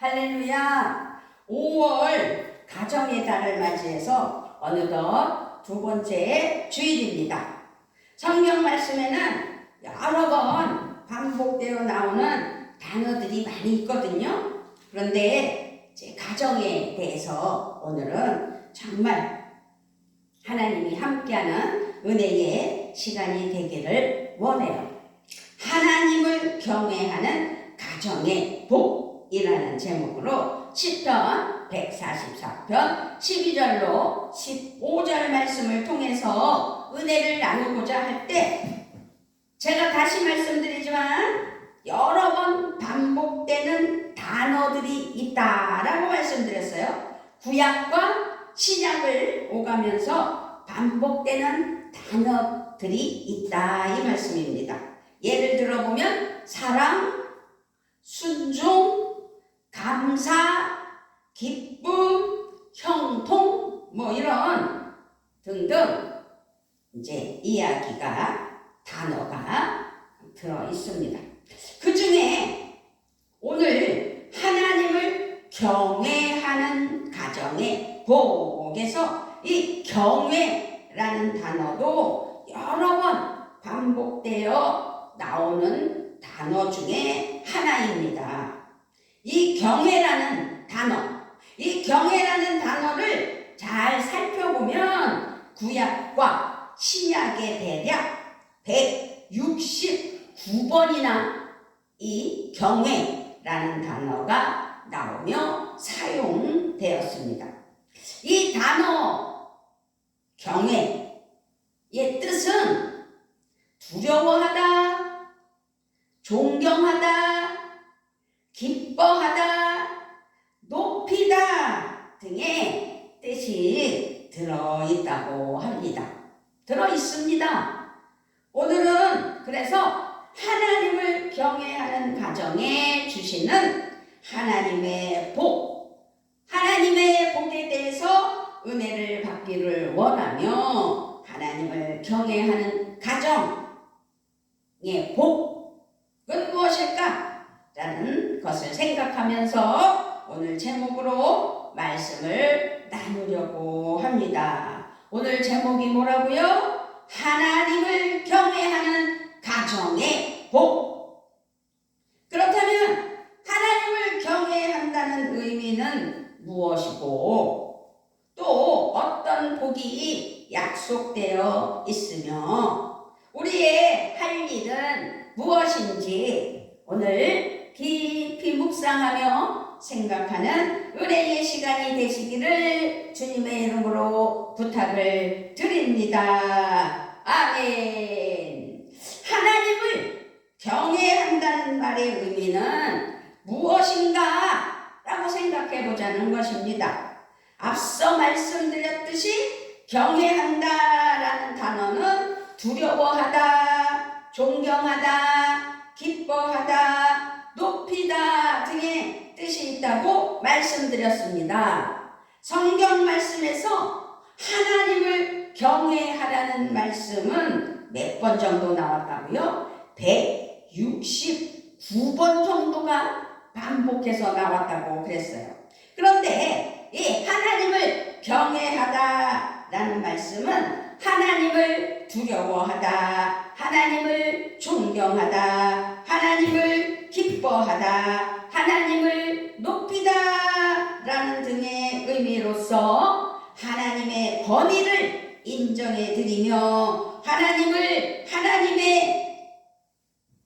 할렐루야. 5월 가정의 달을 맞이해서 어느덧 두 번째 주일입니다. 성경 말씀에는 여러 번 반복되어 나오는 단어들이 많이 있거든요. 그런데 제 가정에 대해서 오늘은 정말 하나님이 함께하는 은혜의 시간이 되기를 원해요. 하나님을 경외하는 가정의 복이라는 제목으로 시편 144편 12절로 15절 말씀을 통해서 은혜를 나누고자 할 때 제가 다시 말씀드리지만 여러 번 반복되는 단어들이 있다라고 말씀드렸어요. 구약과 신약을 오가면서 반복되는 단어들이 있다 이 말씀입니다. 예를 들어보면 사랑, 순종, 감사, 기쁨, 형통 이런 등등 이제 이야기가 단어가 들어 있습니다. 그 중에 오늘 하나님을 경외하는 가정의 복에서 이 경외라는 단어도 여러 번 반복되어 나오는 단어 중에 하나입니다. 이 경외라는 단어를 잘 살펴보면 구약과 신약에 대략 169번이나 이 경외라는 단어가 나오며 사용되었습니다. 이 단어 경외의 뜻은 두려워하다, 존경하다, 기뻐하다, 높이다 등의 뜻이 들어있다고 합니다. 들어있습니다. 오늘은 그래서 하나님을 경외하는 가정에 주시는 하나님의 하나님의 복에 대해서 은혜를 받기를 원하며 하나님을 경외하는 가정의 복은 무엇일까? 라는 것을 생각하면서 오늘 제목으로 말씀을 나누려고 합니다. 오늘 제목이 뭐라고요? 하나님을 경외하는 가정의 복. 그렇다면 하나님을 경외한다는 의미는 무엇이고 또 어떤 복이 약속되어 있으며 우리의 할 일은 무엇인지 오늘 깊이 묵상하며 생각하는 은혜의 시간이 되시기를 주님의 이름으로 부탁을 드립니다. 아멘. 하나님을 경외한다는 말의 의미는 무엇인가? 라고 생각해 보자는 것입니다. 앞서 말씀드렸듯이 경외한다라는 단어는 두려워하다, 존경하다, 기뻐하다, 높이다 등의 뜻이 있다고 말씀드렸습니다. 성경 말씀에서 하나님을 경외하라는 말씀은 몇 번 정도 나왔다고요? 169번 정도가 반복해서 나왔다고 그랬어요. 그런데 이 하나님을 경외하다라는 말씀은 하나님을 두려워하다, 하나님을 존경하다, 하나님을 기뻐하다, 하나님을 높이다 라는 등의 의미로서 하나님의 권위를 인정해 드리며 하나님의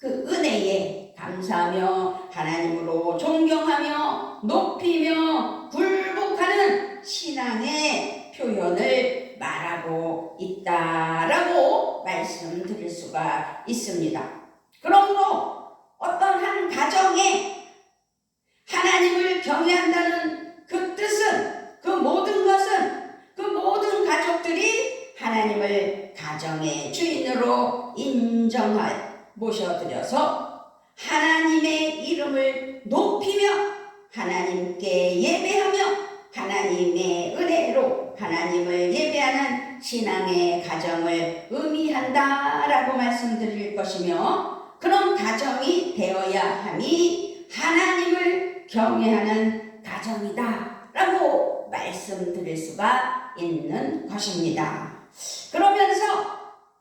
그 은혜에 감사하며 하나님으로 존경하며 높이며 굴복하는 신앙의 표현을 말하고 있다라고 말씀드릴 수가 있습니다. 그러므로 어떤 한 가정에 하나님을 경외한다는 그 뜻은 그 모든 것은 그 모든 가족들이 하나님을 가정의 주인으로 모셔드려서 하나님의 이름을 높이며 하나님께 예배하며 하나님의 은혜로 하나님을 예배하는 신앙의 가정을 의미한다라고 말씀드릴 것이며 그런 가정이 되어야 함이 하나님을 경외하는 가정이다 라고 말씀드릴 수가 있는 것입니다. 그러면서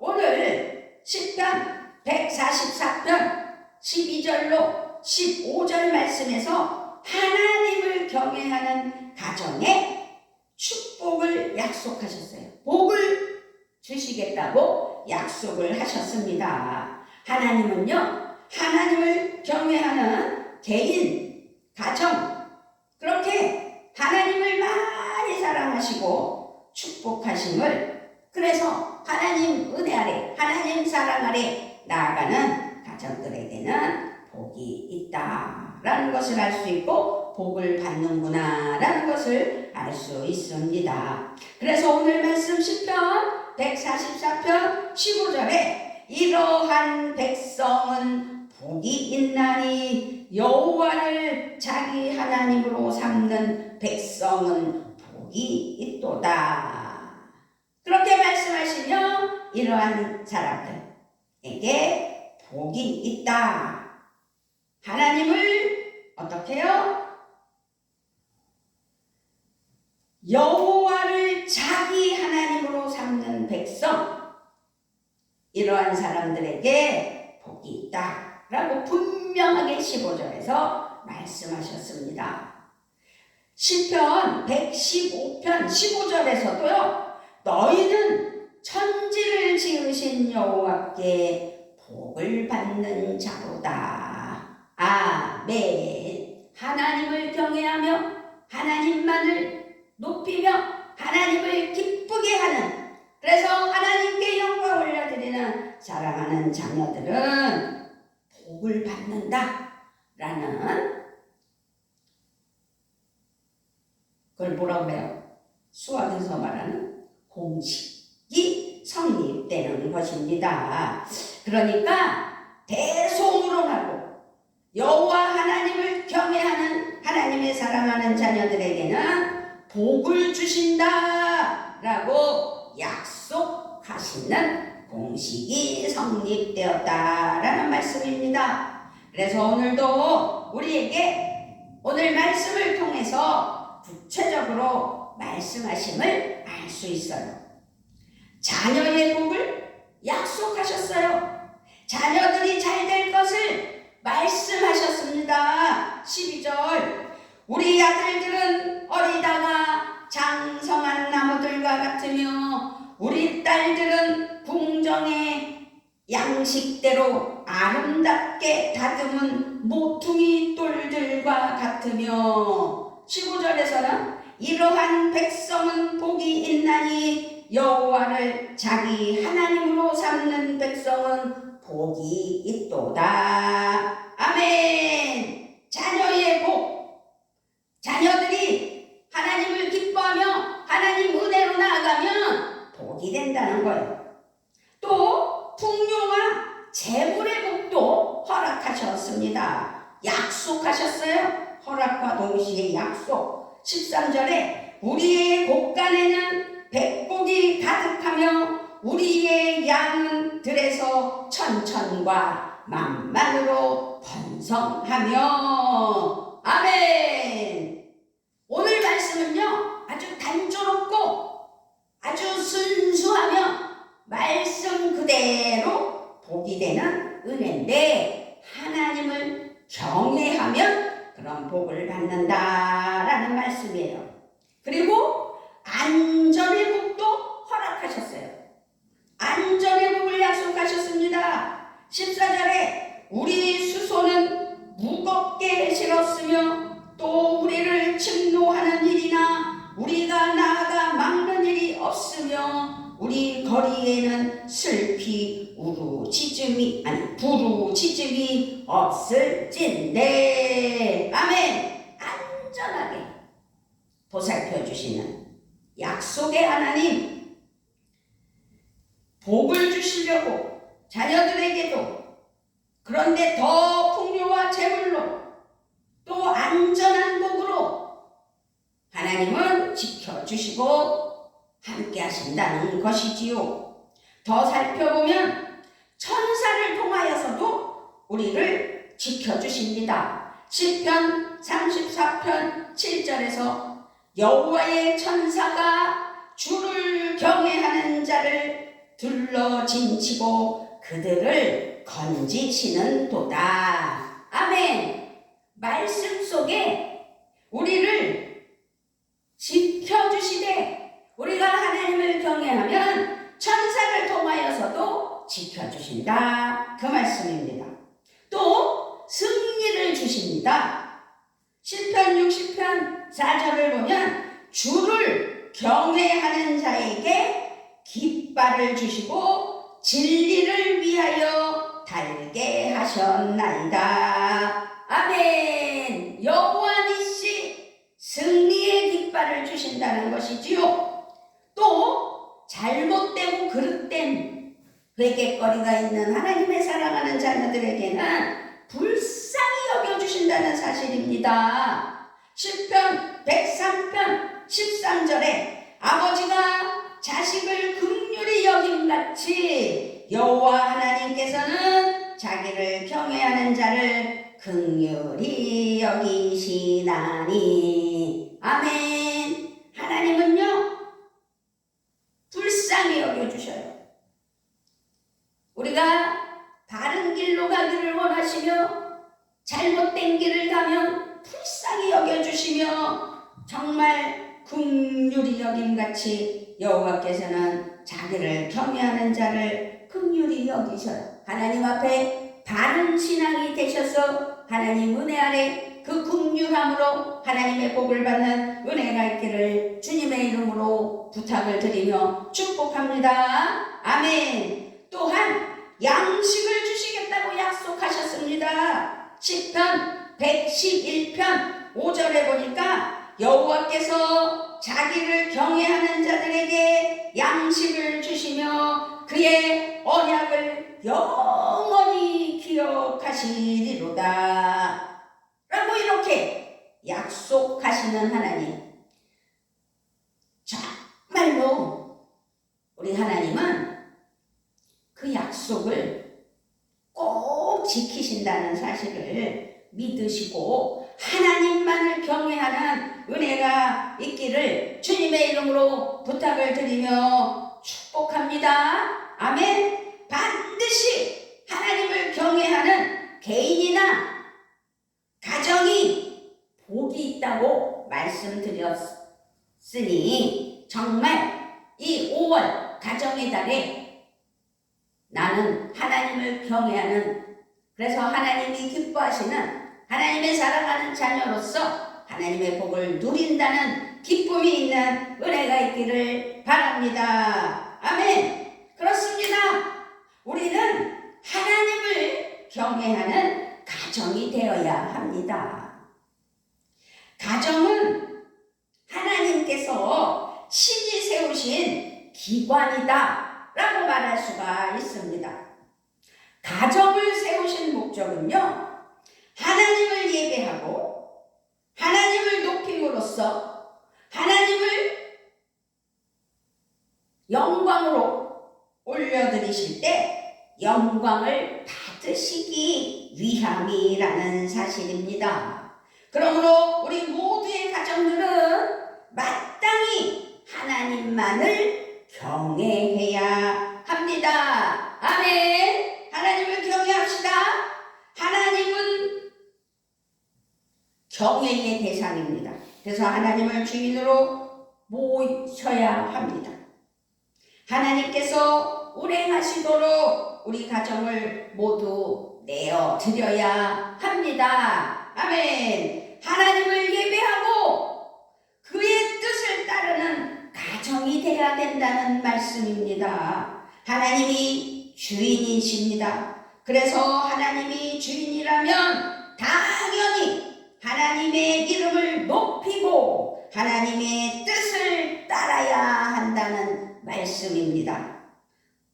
오늘 시편 144편 12절로 15절 말씀에서 하나님을 경외하는 가정에 축복을 약속하셨어요. 복을 주시겠다고 약속을 하셨습니다. 하나님은요, 하나님을 경외하는 개인, 가정, 그렇게 하나님을 많이 사랑하시고 축복하심을, 그래서 하나님 은혜 아래, 하나님 사랑 아래 나아가는 가정들에게는 복이 있다라는 것을 알 수 있고 복을 받는구나라는 것을 알 수 있습니다. 그래서 오늘 말씀 시편 144편 15절에 이러한 백성은 복이 있나니 여호와를 자기 하나님으로 삼는 백성은 복이 있도다. 그렇게 말씀하시며 이러한 사람들에게 복이 있다. 하나님을 어떻게 해요? 여호와를 자기 하나님으로 삼는 백성, 이러한 사람들에게 복이 있다 라고 분명하게 15절에서 말씀하셨습니다. 시편 115편 15절에서도요, 너희는 천지를 지으신 여호와께 복을 받는 자로다. 아멘. 하나님을 경외하며 하나님만을 높이며 하나님을 기쁘게 하는, 그래서 하나님께 영광 올려드리는 사랑하는 자녀들은 복을 받는다 라는, 그걸 뭐라고 해요? 수학에서 말하는 공식이 성립되는 것입니다. 그러니까 대소문을 하고 여호와 하나님을 경외하는, 하나님의 사랑하는 자녀들에게는 복을 주신다 라고 약속하시는 공식이 성립되었다라는 말씀입니다. 그래서 오늘도 우리에게 오늘 말씀을 통해서 구체적으로 말씀하심을 알 수 있어요. 자녀의 복을 약속하셨어요. 자녀들이 잘 될 것을 말씀하셨습니다. 12절, 우리 아들들은 어리다가 장성한 나무들과 같으며 우리 딸들은 궁정의 양식대로 아름답게 다듬은 모퉁이 돌들과 같으며, 15절에서는 이러한 백성은 복이 있나니 여호와를 자기 하나님으로 삼는 백성은 복이 있도다. 아멘. 자녀의 복, 자녀들이 하나님을 기뻐하며 하나님 은혜로 나아가면 복이 된다는 거예요. 또 풍요와 재물의 복도 허락하셨습니다. 약속하셨어요. 허락과 동시에 약속. 13절에 우리의 곳간에는 백복이 가득하며 우리의 양은 들에서 천천과 만만으로 번성하며. 아멘. 오늘 말씀은요, 아주 단조롭고 아주 순수하며 말씀 그대로 복이 되는 은혜인데, 하나님을 경외하면 그런 복을 받는다라는 말씀이에요. 그리고 안전의 복도 허락하셨어요. 안전의 복을 약속하셨습니다. 14절에 우리 수소는 무겁게 실었으며 또 우리를 침노하는 일이나 우리가 나아가 막는 일이 없으며 우리 거리에는 슬피 부르짖음이 없을진데. 아멘. 안전하게 보살펴 주시는 약속의 하나님, 복을 주시려고 자녀들에게도, 그런데 더 풍요와 재물로 또 안전한 복으로 하나님은 지켜주시고 함께 하신다는 것이지요. 더 살펴보면 천사를 통하여서도 우리를 지켜주십니다. 시편 34편 7절에서 여호와의 천사가 주를 경외하는 자를 둘러 진치고 그들을 건지시는 도다. 아멘. 말씀 속에 우리를 지켜주시되 우리가 하나님을 경외하면 천사를 통하여서도 지켜주신다. 그 말씀입니다. 또 승리를 주십니다. 시편 60편 4절을 보면 주를 경외하는 자에게 깃발을 주시고 진리를 위하여 달게 하셨나이다. 아멘. 여호와 니시 승리의 깃발을 주신다는 것이지요. 또 잘못되고 그릇된 회개거리가 있는 하나님의 사랑하는 자녀들에게는 불쌍히 여겨주신다는 사실입니다. 시편 103편 13절에 아버지가 자식을 긍휼히 여김같이 여호와 하나님께서는 자기를 경외하는 자를 긍휼히 여기시나니. 아멘. 하나님은요 불쌍히 여겨주셔요. 우리가 바른 길로 가기를 원하시며 잘못된 길을 가면 불쌍히 여겨주시며 정말 긍휼히 여김같이 여호와께서는 자기를 경외하는 자를 긍휼히 여기셔요. 하나님 앞에 바른 신앙이 되셔서 하나님 은혜 아래 그 긍휼함으로 하나님의 복을 받는 은혜가 있기를 주님의 이름으로 부탁을 드리며 축복합니다. 아멘. 또한 양식을 주시겠다고 약속하셨습니다. 시편 111편 5절에 보니까 여호와께서 자기를 경외하는 자들에게 양식을 주시며 그의 언약을 영원히 기억하시리로다 라고 이렇게 약속하시는 하나님. 정말로 우리 하나님은 그 약속을 꼭 지키신다는 사실을 믿으시고 하나님만을 경외하는 은혜가 있기를 주님의 이름으로 부탁을 드리며 축복합니다. 아멘. 반드시 하나님을 경외하는 개인이나 가정이 복이 있다고 말씀드렸으니 정말 이 5월 가정의 달에 나는 하나님을 경외하는, 그래서 하나님이 기뻐하시는 하나님의 사랑하는 자녀로서 하나님의 복을 누린다는 기쁨이 있는 은혜가 있기를 바랍니다. 아멘. 그렇습니다. 우리는 하나님을 경외하는 가정이 되어야 합니다. 가정은 하나님께서 신이 세우신 기관이다 라고 말할 수가 있습니다. 가정을 세우신 목적은요, 하나님을 예배하고 하나님을 높임으로써 하나님을 영광으로 올려드리실 때 영광을 받으시기 위함이라는 사실입니다. 그러므로 우리 모두의 가정들은 마땅히 하나님만을 경외해야 합니다. 아멘. 하나님을 경외합시다. 하나님은 경외의 대상입니다. 그래서 하나님을 주인으로 모셔야 합니다. 하나님께서 운행하시도록 우리 가정을 모두 내어드려야 합니다. 아멘. 하나님을 예배하고 그의 뜻을 따르는 가정이 되어야 된다는 말씀입니다. 하나님이 주인이십니다. 그래서 하나님이 주인이라면 당연히 하나님의 이름을 높이고 하나님의 뜻을 따라야 한다는 말씀입니다.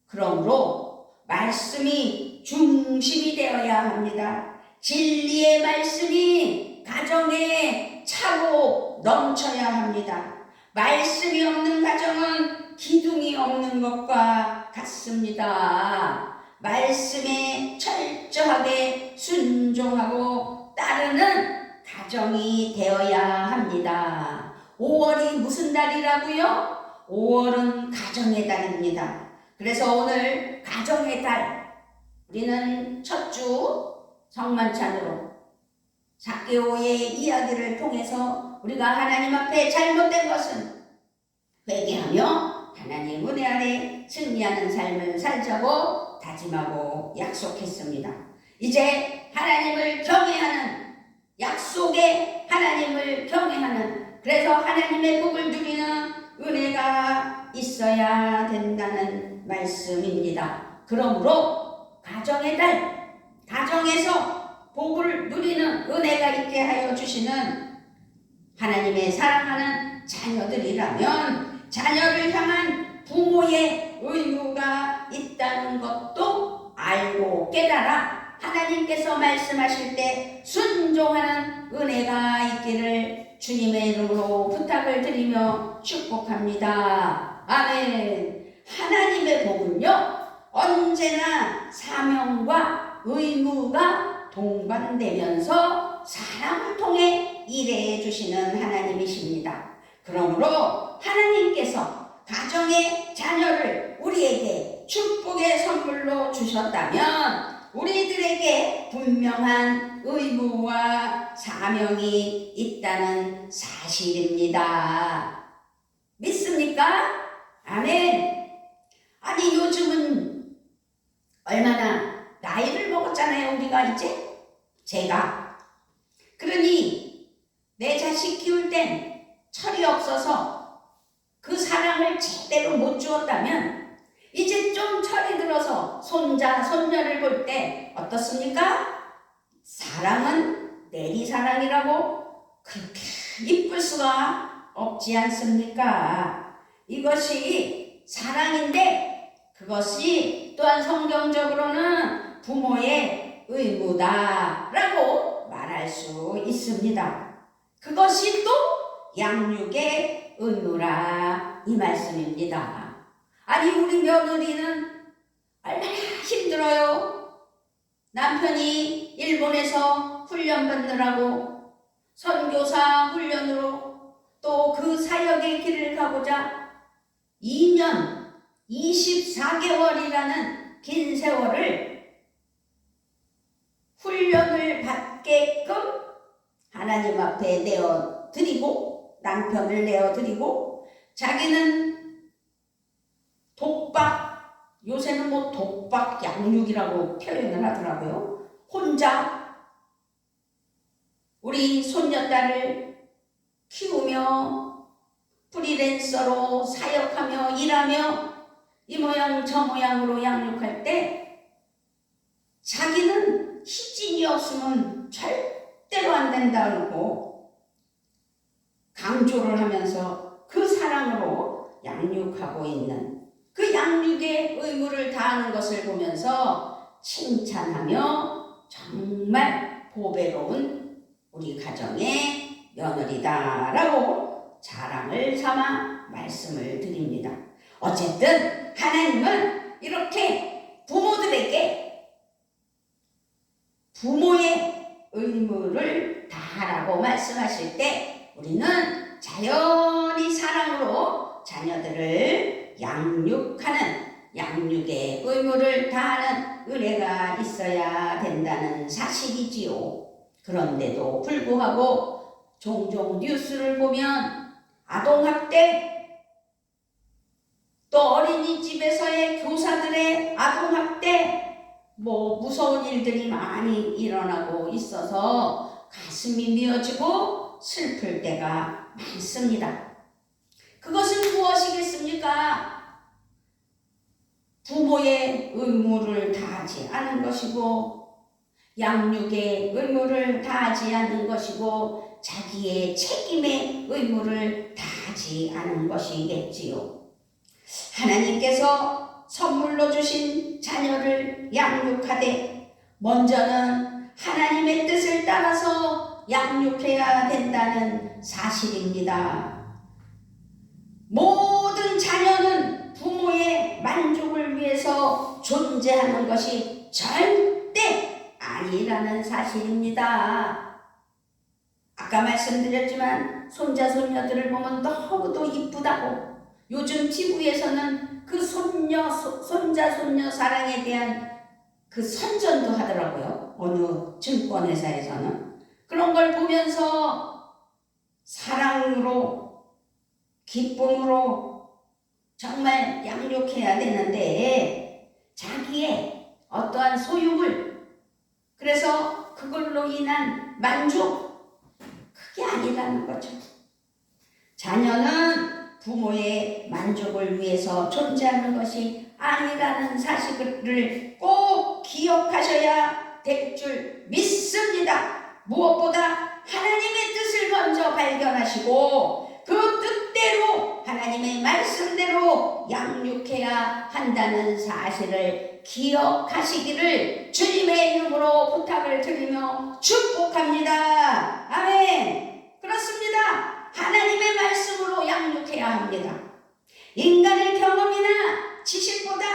그러므로 말씀이 중심이 되어야 합니다. 진리의 말씀이 가정에 차고 넘쳐야 합니다. 말씀이 없는 가정은 기둥이 없는 것과 같습니다. 말씀에 철저하게 순종하고 따르는 가정이 되어야 합니다. 5월이 무슨 달이라고요? 5월은 가정의 달입니다. 그래서 오늘 가정의 달, 우리는 첫 주 성만찬으로 삭개오의 이야기를 통해서 우리가 하나님 앞에 잘못된 것은 회개하며 하나님 은혜 아래 승리하는 삶을 살자고 다짐하고 약속했습니다. 이제 하나님을 경외하는, 약속의 하나님을 경외하는, 그래서 하나님의 복을 누리는 은혜가 있어야 된다는 말씀입니다. 그러므로 가정의 달, 가정에서 복을 누리는 은혜가 있게 하여 주시는 하나님의 사랑하는 자녀들이라면 자녀를 향한 부모의 의무가 있다는 것도 알고 깨달아 하나님께서 말씀하실 때 순종하는 은혜가 있기를 주님의 이름으로 부탁을 드리며 축복합니다. 아멘. 하나님의 복은요, 언제나 사명과 의무가 동반되면서 사람을 통해 일해 주시는 하나님이십니다. 그러므로 하나님께서 가정의 자녀를 우리에게 축복의 선물로 주셨다면 우리들에게 분명한 의무와 사명이 있다는 사실입니다. 믿습니까? 아멘. 아니 요즘은 얼마나 나이를 먹었잖아요, 우리가 이제. 제가 그러니 내 자식 키울 땐 철이 없어서 그 사랑을 제대로 못 주었다면 이제 좀 철이 들어서 손자, 손녀를 볼 때 어떻습니까? 사랑은 내리사랑이라고 그렇게 이쁠 수가 없지 않습니까? 이것이 사랑인데 그것이 또한 성경적으로는 부모의 의무다라고 말할 수 있습니다. 그것이 또 양육의 의무라 이 말씀입니다. 아니 우리 며느리는 얼마나 힘들어요. 남편이 일본에서 훈련 받느라고 선교사 훈련으로 또 그 사역의 길을 가고자 2년 24개월이라는 긴 세월을 훈련을 받게끔 하나님 앞에 내어드리고 남편을 내어드리고 자기는 독박, 요새는 뭐 독박 양육이라고 표현을 하더라고요. 혼자 우리 손녀딸을 키우며 프리랜서로 사역하며 일하며 이 모양 저 모양으로 양육할 때 자기는 희진이 없으면 절대로 안 된다고 강조를 하면서 그 사랑으로 양육하고 있는 그 양육의 의무를 다하는 것을 보면서 칭찬하며 정말 보배로운 우리 가정의 며느리다라고 자랑을 삼아 말씀을 드립니다. 어쨌든 하나님은 이렇게 부모들에게 부모의 의무를 다하라고 말씀하실 때 우리는 자연히 사랑으로 자녀들을 양육하는 양육의 의무를 다하는 은혜가 있어야 된다는 사실이지요. 그런데도 불구하고 종종 뉴스를 보면 아동학대, 또 어린이집에서의 교사들의 아동학대, 무서운 일들이 많이 일어나고 있어서 가슴이 미어지고 슬플 때가 많습니다. 그것은 무엇이겠습니까? 부모의 의무를 다하지 않은 것이고 양육의 의무를 다하지 않는 것이고 자기의 책임의 의무를 다하지 않은 것이겠지요. 하나님께서 선물로 주신 자녀를 양육하되 먼저는 하나님의 뜻을 따라서 양육해야 된다는 사실입니다. 모든 자녀는 부모의 만족을 위해서 존재하는 것이 절대 아니라는 사실입니다. 아까 말씀드렸지만 손자 손녀들을 보면 너무도 이쁘다고 요즘 TV에서는 그 손자 손녀 사랑에 대한 그 선전도 하더라고요. 어느 증권회사에서는. 그런 걸 보면서 사랑으로 기쁨으로 정말 양육해야 되는데 자기의 어떠한 소유물, 그래서 그걸로 인한 만족, 그게 아니라는 거죠. 자녀는 부모의 만족을 위해서 존재하는 것이 아니라는 사실을 꼭 기억하셔야 될 줄 믿습니다. 무엇보다 하나님의 뜻을 먼저 발견하시고 그 뜻대로 하나님의 말씀대로 양육해야 한다는 사실을 기억하시기를 주님의 이름으로 부탁을 드리며 축복합니다. 아멘. 그렇습니다. 하나님의 말씀으로 양육해야 합니다. 인간의 경험이나 지식보다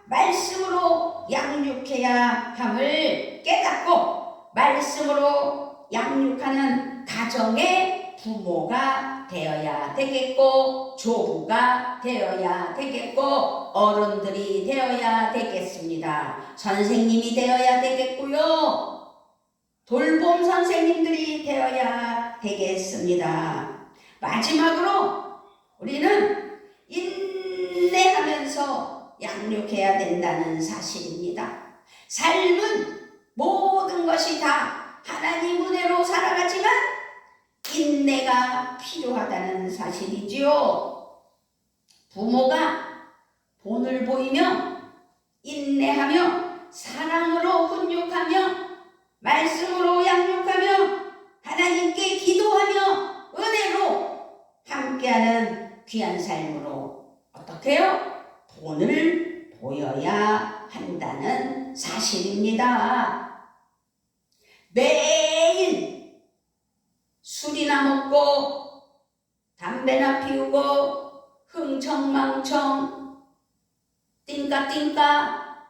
말씀으로 양육해야 함을 깨닫고 말씀으로 양육하는 가정의 부모가 되어야 되겠고 조부가 되어야 되겠고 어른들이 되어야 되겠습니다. 선생님이 되어야 되겠고요. 돌봄 선생님들이 되어야 되겠습니다. 마지막으로 우리는 인내하면서 양육해야 된다는 사실입니다. 삶은 모든 것이 다 하나님 은혜로 살아가지만 인내가 필요하다는 사실이지요. 부모가 본을 보이며 인내하며 사랑으로 훈육하며 말씀으로 양육하며 하나님께 기도하며 은혜로 함께하는 귀한 삶으로 어떻게 해요? 본을 보여야 한다는 사실입니다. 매일 술이나 먹고 담배나 피우고 흥청망청 띵까띵까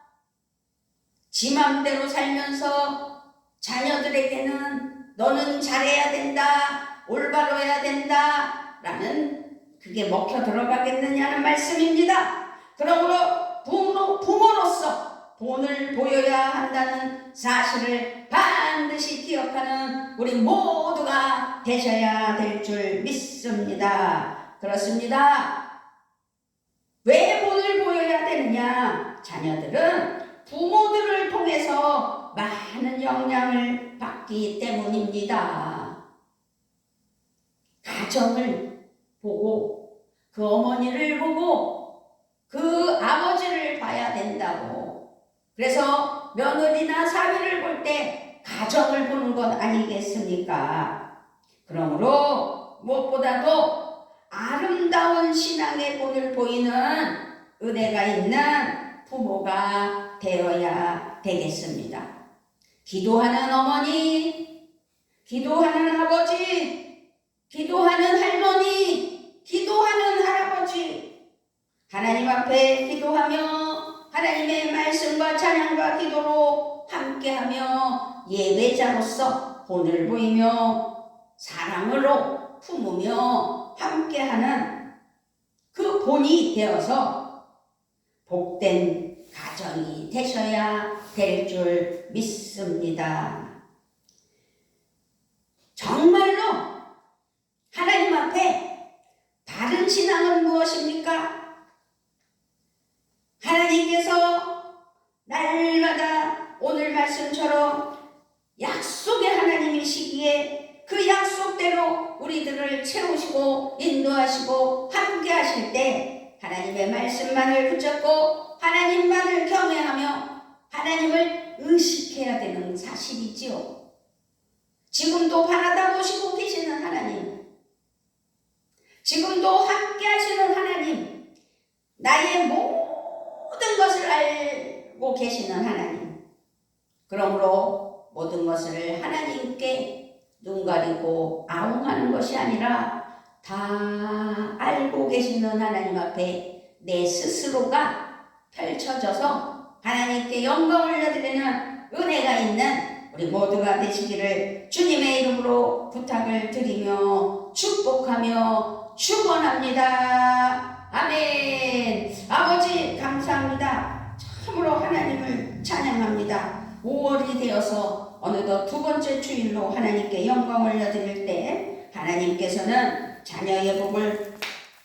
지 맘대로 살면서 자녀들에게는 너는 잘해야 된다, 올바로 해야 된다 라는 그게 먹혀 들어가겠느냐는 말씀입니다. 그러므로 부모로서 본을 보여야 한다는 사실을 반드시 기억하는 우리 모두가 되셔야 될 줄 믿습니다. 그렇습니다. 왜 본을 보여야 되느냐? 자녀들은 부모들을 통해서 많은 영향을 받기 때문입니다. 가정을 보고 그 어머니를 보고 그 아버지를 봐야 된다고. 그래서 며느리나 사위를 볼 때 가정을 보는 것 아니겠습니까? 그러므로 무엇보다도 아름다운 신앙의 본을 보이는 은혜가 있는 부모가 되어야 되겠습니다. 기도하는 어머니, 기도하는 아버지, 기도하는 할머니, 기도하는 할아버지, 하나님 앞에 기도하며 하나님의 말씀과 찬양과 기도로 함께하며 예배자로서 본을 보이며 사랑으로 품으며 함께하는 그 본이 되어서 복된 가정이 되셔야 될 줄 믿습니다. 정말로 하나님 앞에 바른 신앙은 무엇입니까? 하나님께서 날마다 오늘 말씀처럼 약속의 하나님이시기에 그 약속대로 우리들을 채우시고 인도하시고 함께 하실 때 하나님의 말씀만을 붙잡고 하나님만을 경외하며 하나님을 의식해야 되는 사실이지요. 지금도 바라다 보시고 계시는 하나님, 지금도 함께 하시는 하나님, 나의 모든 것을 알고 계시는 하나님, 그러므로 모든 것을 하나님께 눈 가리고 아웅하는 것이 아니라 다 알고 계시는 하나님 앞에 내 스스로가 펼쳐져서 하나님께 영광을 올려드리는 은혜가 있는 우리 모두가 되시기를 주님의 이름으로 부탁을 드리며 축복하며 축원합니다. 아멘. 아버지 감사합니다. 참으로 하나님을 찬양합니다. 5월이 되어서 어느덧 두 번째 주일로 하나님께 영광을 올려드릴 때 하나님께서는 자녀의 복을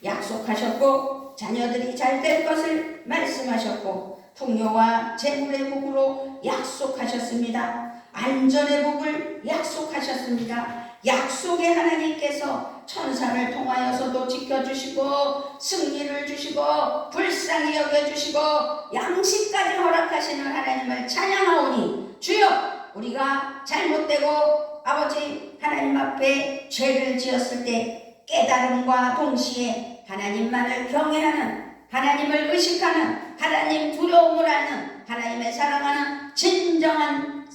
약속하셨고 자녀들이 잘 될 것을 말씀하셨고 풍요와 재물의 복으로 약속하셨습니다. 안전의 복을 약속하셨습니다. 약속의 하나님께서 천사를 통하여서도 지켜주시고 승리를 주시고 불쌍히 여겨주시고 양식까지 허락하시는 하나님을 찬양하오니 주여 우리가 잘못되고 아버지 하나님 앞에 죄를 지었을 때 깨달음과 동시에 하나님만을 경외하는 하나님을 의식하는 하나님 두려움을 아는 하나님의 사랑하는 진정한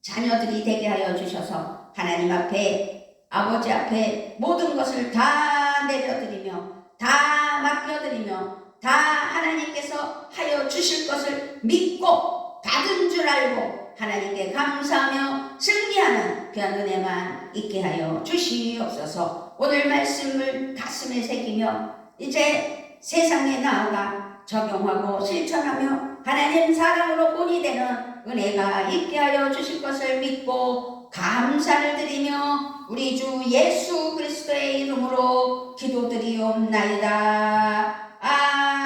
자녀들이 되게 하여 주셔서 하나님 앞에 아버지 앞에 모든 것을 다 내려드리며 다 맡겨드리며 다 하나님께서 하여 주실 것을 믿고 받은 줄 알고 하나님께 감사하며 승리하는 귀한 은혜만 있게 하여 주시옵소서. 오늘 말씀을 가슴에 새기며 이제 세상에 나아가 적용하고 실천하며 하나님 사랑으로 본이 되는 은혜가 있게 하여 주실 것을 믿고 감사를 드리며 우리 주 예수 그리스도의 이름으로 기도드리옵나이다. 아멘.